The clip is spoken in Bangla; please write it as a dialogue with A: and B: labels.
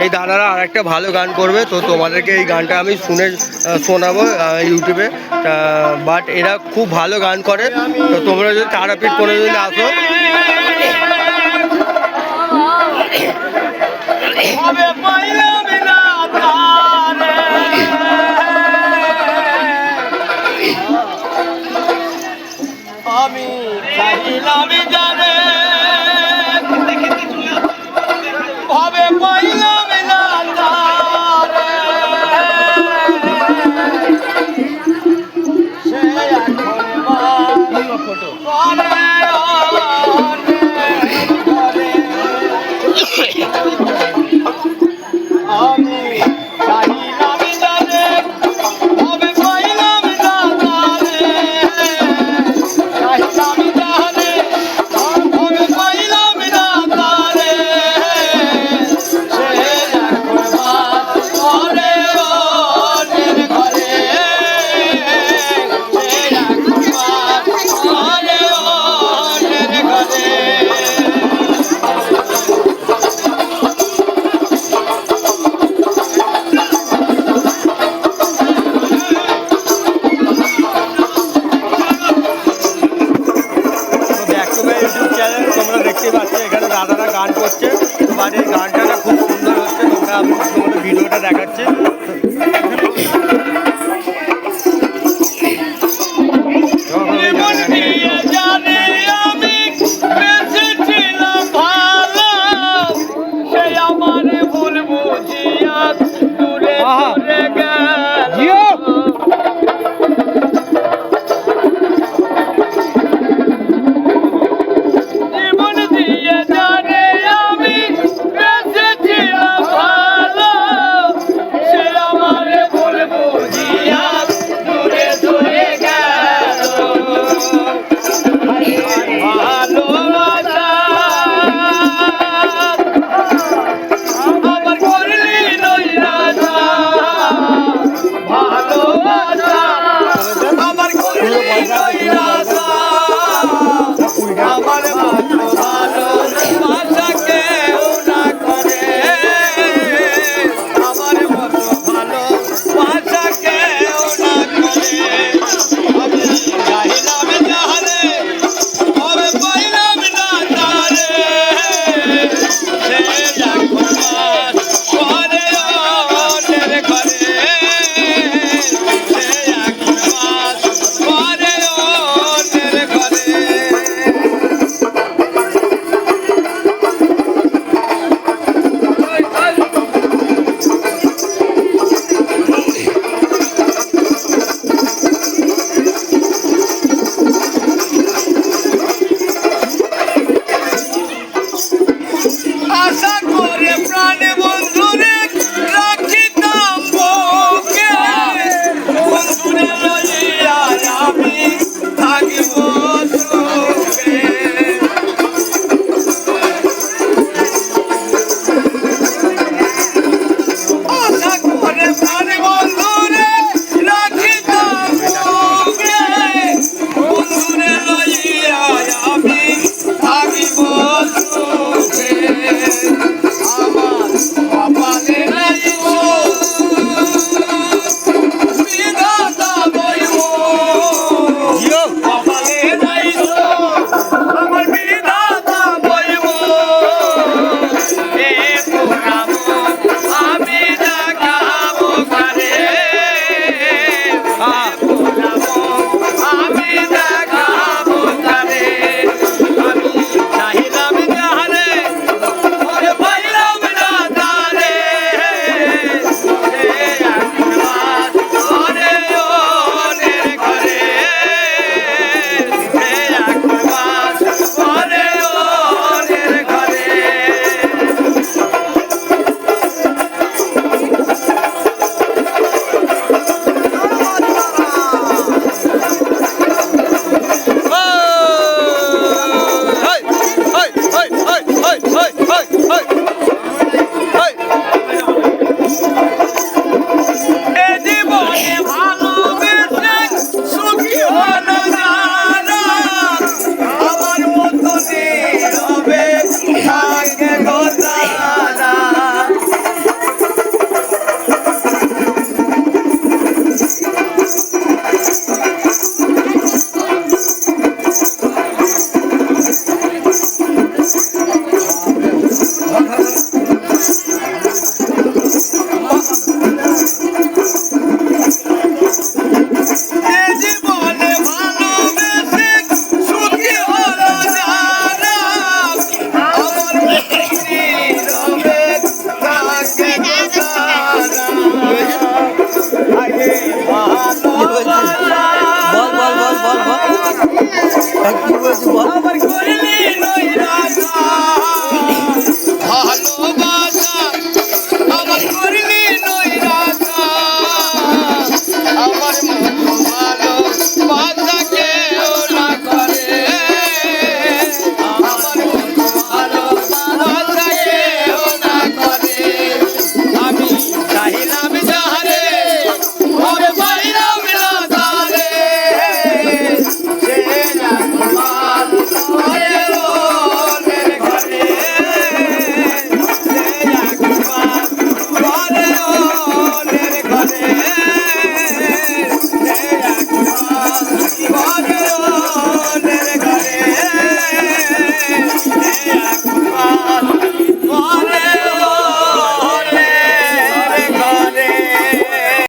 A: এই দাদারা আর একটা ভালো গান করবে, তো তোমাদেরকে এই গানটা আমি শোনাবো ইউটিউবে। বাট এরা খুব ভালো গান করে, তো তোমরা যদি তারাপীঠ কোনোদিন আসো
B: আমি চাইলাম জানে ভাবে পাইলাম না তারে সে এখন ফটো আমি চাইলাম জানে ভাবে পাইলাম না তারে চাইলাম জানে ভাবে পাইলাম না তারে সে এখন ঘরে অন্যের ঘরে সে এখন ঘরে অন্যের ঘরে। ইউটিউব চ্যানেল তোমরা দেখতেই পাচ্ছ, এখানে দাদারা গান করছে। তোমার এই গানটা খুব সুন্দর হচ্ছে, তোমরা আমি তোমাদের ভিডিওটা দেখাচ্ছি।